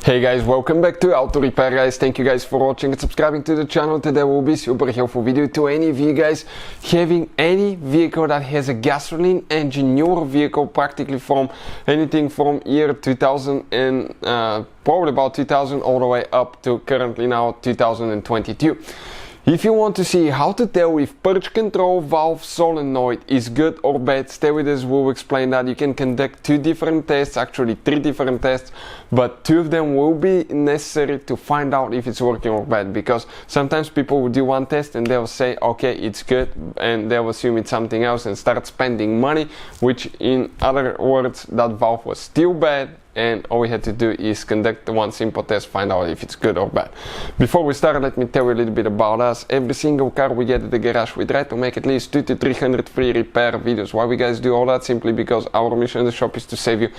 Hey guys, welcome back to Auto Repair guys. Thank you guys for watching and subscribing to the channel. Today will be super helpful video to any of you guys having any vehicle that has a gasoline engine, newer vehicle, practically from anything from year 2000 and probably about 2000 all the way up to currently now 2022. If you want to see how to tell if purge control valve solenoid is good or bad, stay with us, we'll explain that. You can conduct two different tests, actually three different tests, but two of them will be necessary to find out if it's working or bad, because sometimes people will do one test and they'll say okay it's good, and they'll assume it's something else and start spending money, which in other words that valve was still bad, and all we had to do is conduct one simple test, find out if it's good or bad. Before we start, let me tell you a little bit about us. Every single car we get at the garage, we try to make at least 200 to 300 free repair videos. Why we guys do all that? Simply because our mission in the shop is to save you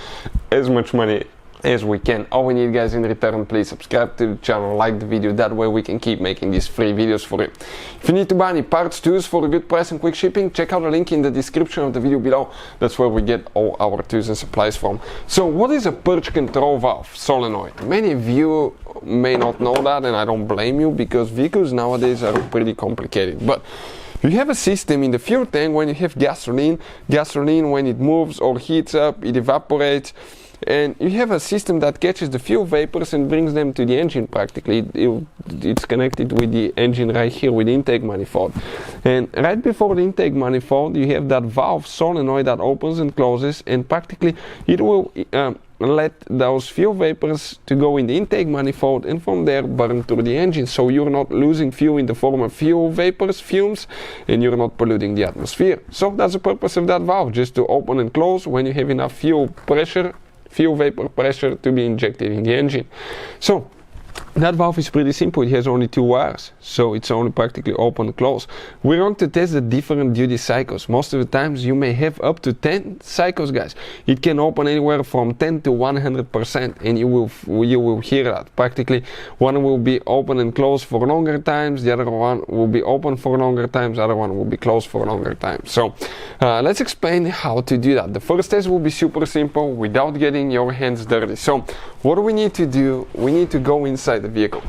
as much money as we can. All we need guys in return, please subscribe to the channel, like the video, that way we can keep making these free videos for you. If you need to buy any parts, tools for a good price and quick shipping, check out the link in the description of the video below. That's where we get all our tools and supplies from. So what is a purge control valve solenoid? Many of you may not know that, and I don't blame you, because vehicles nowadays are pretty complicated. But you have a system in the fuel tank when you have gasoline when it moves or heats up, it evaporates, and you have a system that catches the fuel vapors and brings them to the engine practically. It's connected with the engine right here with the intake manifold. And right before the intake manifold you have that valve solenoid that opens and closes, and practically it will let those fuel vapors to go in the intake manifold and from there burn through the engine, so you're not losing fuel in the form of fuel vapors, fumes, and you're not polluting the atmosphere. So that's the purpose of that valve, just to open and close when you have enough fuel vapor pressure to be injected in the engine. So that valve is pretty simple. It has only two wires, so it's only practically open and close. We're going to test the different duty cycles. Most of the times you may have up to 10 cycles guys. It can open anywhere from 10 to 100%, and you will hear that. Practically one will be open and closed for longer times, the other one will be open for longer times, the other one will be closed for longer times. So let's explain how to do that. The first test will be super simple without getting your hands dirty. So what do we need to do? We need to go inside the vehicle.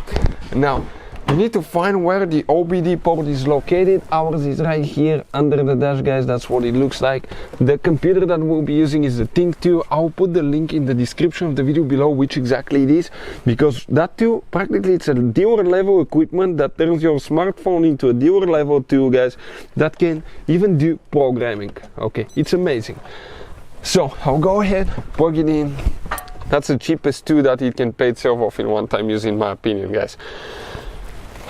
Now you need to find where the OBD port is located. Ours is right here under the dash guys. That's what it looks like. The computer that we'll be using is the Think 2. I'll put the link in the description of the video below which exactly it is, because that too practically it's a dealer level equipment that turns your smartphone into a dealer level tool guys, that can even do programming. Okay, it's amazing. So I'll go ahead, plug it in. That's the cheapest tool that it can pay itself off in one time use, in my opinion guys.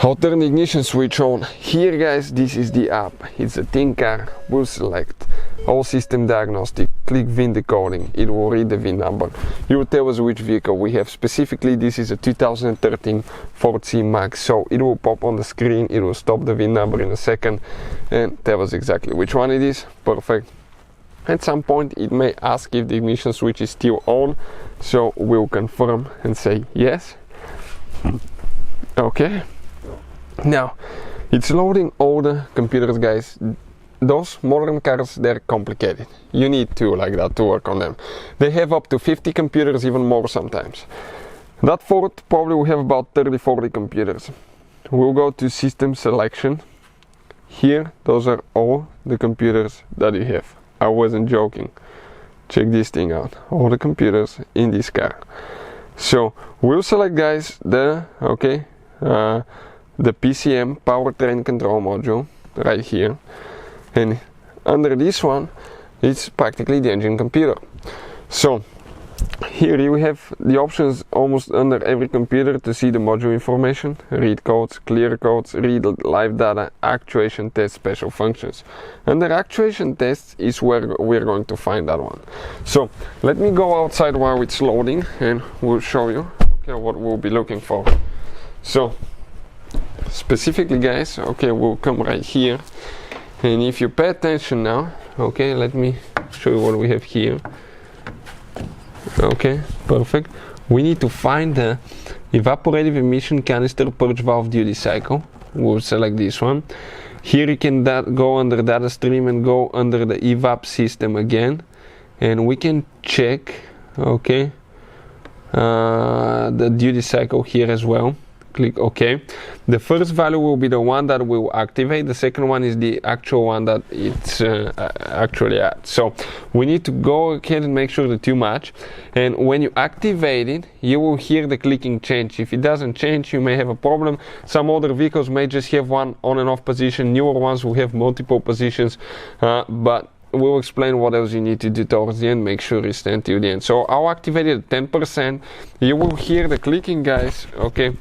I'll turn the ignition switch on. Here guys, this is the app. It's a Think car. We'll select all system diagnostic, click VIN decoding. It will read the VIN number. It will tell us which vehicle we have. Specifically this is a 2013 Ford C-Max, so it will pop on the screen. It will stop the VIN number in a second and tell us exactly which one it is. Perfect. At some point it may ask if the ignition switch is still on, so we'll confirm and say yes. Okay, now it's loading all the computers guys. Those modern cars, they're complicated. You need two like that to work on them. They have up to 50 computers, even more sometimes. That Ford probably will have about 30-40 computers. We'll go to system selection. Here those are all the computers that you have. I wasn't joking. Check this thing out. All the computers in this car. So we'll select guys the PCM powertrain control module right here, and under this one it's practically the engine computer. So here you have the options almost under every computer to see the module information, read codes, clear codes, read live data, actuation test, special functions. Under actuation tests is where we're going to find that one. So let me go outside while it's loading and we'll show you what we'll be looking for. So specifically guys, we'll come right here, and if you pay attention now, let me show you what we have here. Okay, perfect. We need to find the evaporative emission canister purge valve duty cycle. We'll select this one. Here you can go under data stream and go under the evap system again, and we can check the duty cycle here as well. Click OK. The first value will be the one that will activate. The second one is the actual one that it's actually at. So we need to go ahead and make sure the two match. And when you activate it, you will hear the clicking change. If it doesn't change, you may have a problem. Some older vehicles may just have one on and off position. Newer ones will have multiple positions, but we'll explain what else you need to do towards the end. Make sure you stay until the end. So I'll activate it at 10%. You will hear the clicking, guys. Okay,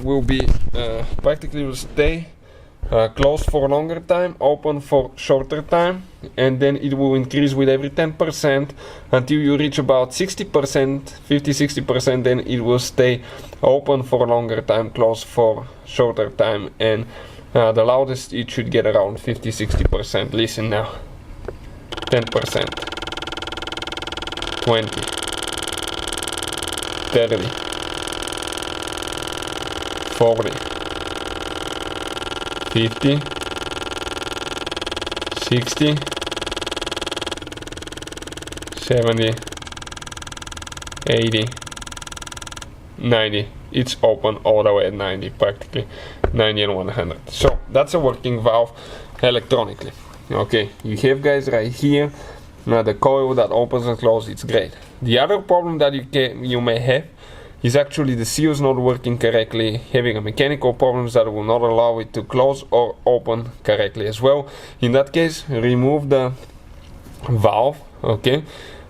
will be practically will stay closed for a longer time, open for shorter time, and then it will increase with every 10% until you reach about 60%, 50-60%. Then it will stay open for a longer time, closed for shorter time, and the loudest it should get around 50-60%. Listen now. 10%, 20, 30, 40, 50, 60, 70, 80, 90. It's open all the way at 90, practically 90 and 100. So that's a working valve electronically. Okay, you have, guys, right here the coil that opens and closes. It's great. The other problem that you may have is actually the seals not working correctly, having a mechanical problems that will not allow it to close or open correctly as well. In that case, remove the valve. Okay,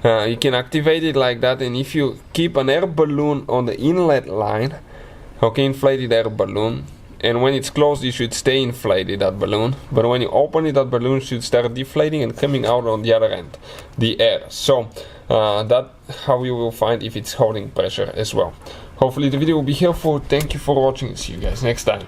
you can activate it like that, and if you keep an air balloon on the inlet line, okay, inflated air balloon, and when it's closed it should stay inflated, that balloon, but when you open it, that balloon should start deflating and coming out on the other end, the air. So that's how you will find if it's holding pressure as well. Hopefully the video will be helpful. Thank you for watching. See you guys next time.